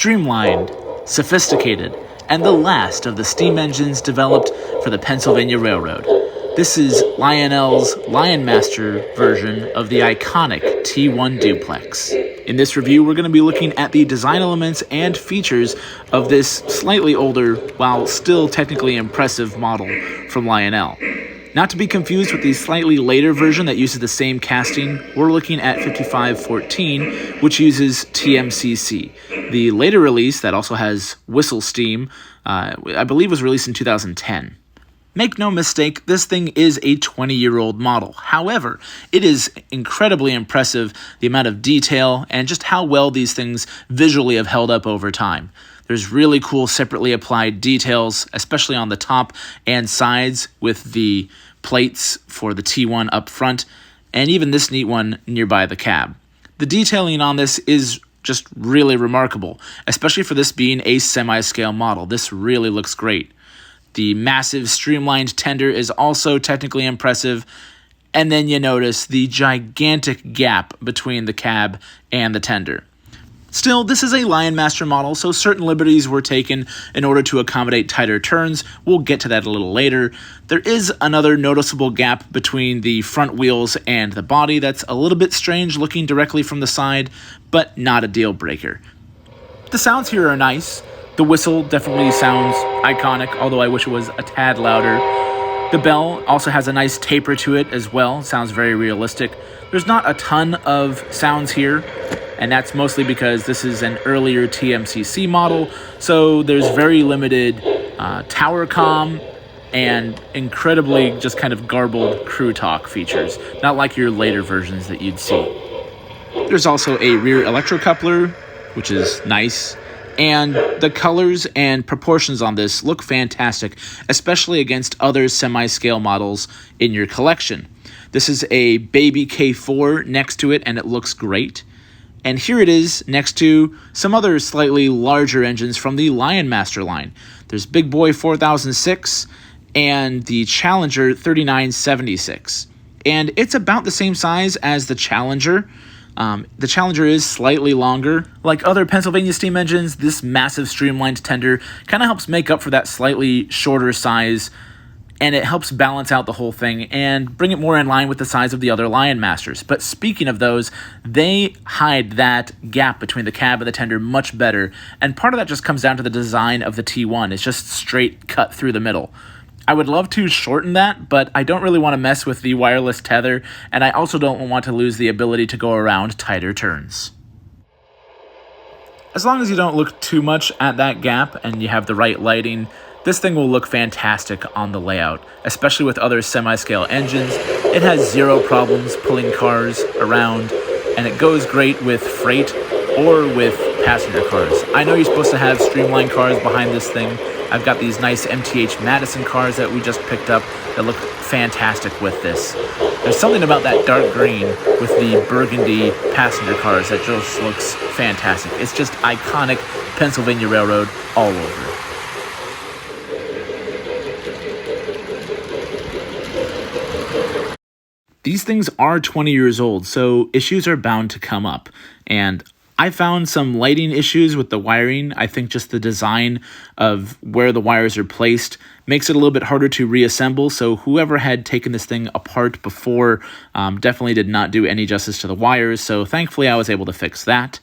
streamlined, sophisticated, and the last of the steam engines developed for the Pennsylvania Railroad. This is Lionel's LionMaster version of the iconic T1 Duplex. In this review, we're going to be looking at the design elements and features of this slightly older, while still technically impressive model from Lionel. Not to be confused with the slightly later version that uses the same casting, we're looking at 5514, which uses TMCC. The later release, that also has whistle steam, I believe was released in 2010. Make no mistake, this thing is a 20-year-old model. However, it is incredibly impressive, the amount of detail and just how well these things visually have held up over time. There's really cool separately applied details, especially on the top and sides with the plates for the T1 up front, and even this neat one nearby the cab. The detailing on this is just really remarkable, especially for this being a semi-scale model. This really looks great. The massive streamlined tender is also technically impressive, and then you notice the gigantic gap between the cab and the tender. Still, this is a LionMaster model, so certain liberties were taken in order to accommodate tighter turns. We'll get to that a little later. There is another noticeable gap between the front wheels and the body that's a little bit strange looking directly from the side, but not a deal breaker. The sounds here are nice. The whistle definitely sounds iconic, although I wish it was a tad louder. The bell also has a nice taper to it as well. Sounds very realistic. There's not a ton of sounds here, and that's mostly because this is an earlier TMCC model, so there's very limited tower comm and incredibly just kind of garbled crew talk features, not like your later versions that you'd see. There's also a rear electrocoupler, which is nice. And the colors and proportions on this look fantastic, especially against other semi-scale models in your collection. This is a baby K4 next to it, and it looks great. And here it is next to some other slightly larger engines from the LionMaster line. There's Big Boy 4006 and the Challenger 3976. And it's about the same size as the Challenger. The Challenger is slightly longer. Like other Pennsylvania steam engines, this massive streamlined tender kind of helps make up for that slightly shorter size, and it helps balance out the whole thing and bring it more in line with the size of the other LionMasters. But speaking of those, they hide that gap between the cab and the tender much better, and part of that just comes down to the design of the T1. It's just straight cut through the middle. I would love to shorten that, but I don't really want to mess with the wireless tether, and I also don't want to lose the ability to go around tighter turns. As long as you don't look too much at that gap and you have the right lighting, this thing will look fantastic on the layout, especially with other semi-scale engines. It has zero problems pulling cars around, and it goes great with freight or with passenger cars. I know you're supposed to have streamlined cars behind this thing. I've got these nice MTH Madison cars that we just picked up that look fantastic with this. There's something about that dark green with the burgundy passenger cars that just looks fantastic. It's just iconic Pennsylvania Railroad all over. These things are 20 years old, so issues are bound to come up. And I found some lighting issues with the wiring. I think just the design of where the wires are placed makes it a little bit harder to reassemble, so whoever had taken this thing apart before definitely did not do any justice to the wires, so thankfully I was able to fix that.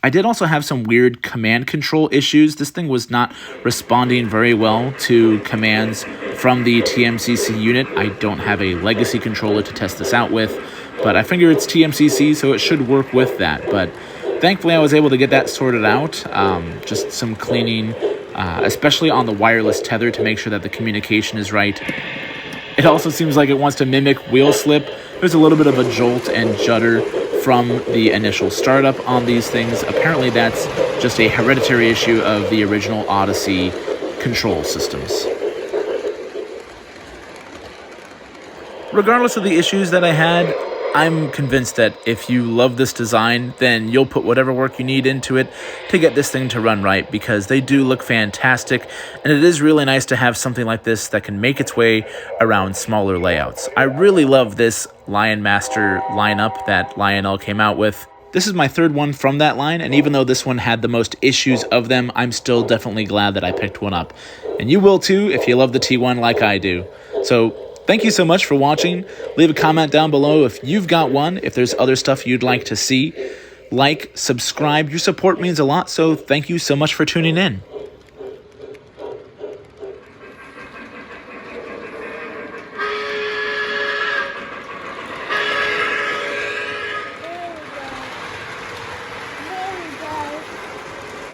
I did also have some weird command control issues. This thing was not responding very well to commands from the TMCC unit. I don't have a legacy controller to test this out with, but I figure it's TMCC, so it should work with that. But thankfully, I was able to get that sorted out. Just some cleaning, especially on the wireless tether to make sure that the communication is right. It also seems like it wants to mimic wheel slip. There's a little bit of a jolt and judder from the initial startup on these things. Apparently, that's just a hereditary issue of the original Odyssey control systems. Regardless of the issues that I had, I'm convinced that if you love this design, then you'll put whatever work you need into it to get this thing to run right, because they do look fantastic, and it is really nice to have something like this that can make its way around smaller layouts. I really love this LionMaster lineup that Lionel came out with. This is my third one from that line, and even though this one had the most issues of them, I'm still definitely glad that I picked one up. And you will too if you love the T1 like I do. So thank you so much for watching. Leave a comment down below if you've got one, if there's other stuff you'd like to see. Like, subscribe, your support means a lot, so thank you so much for tuning in.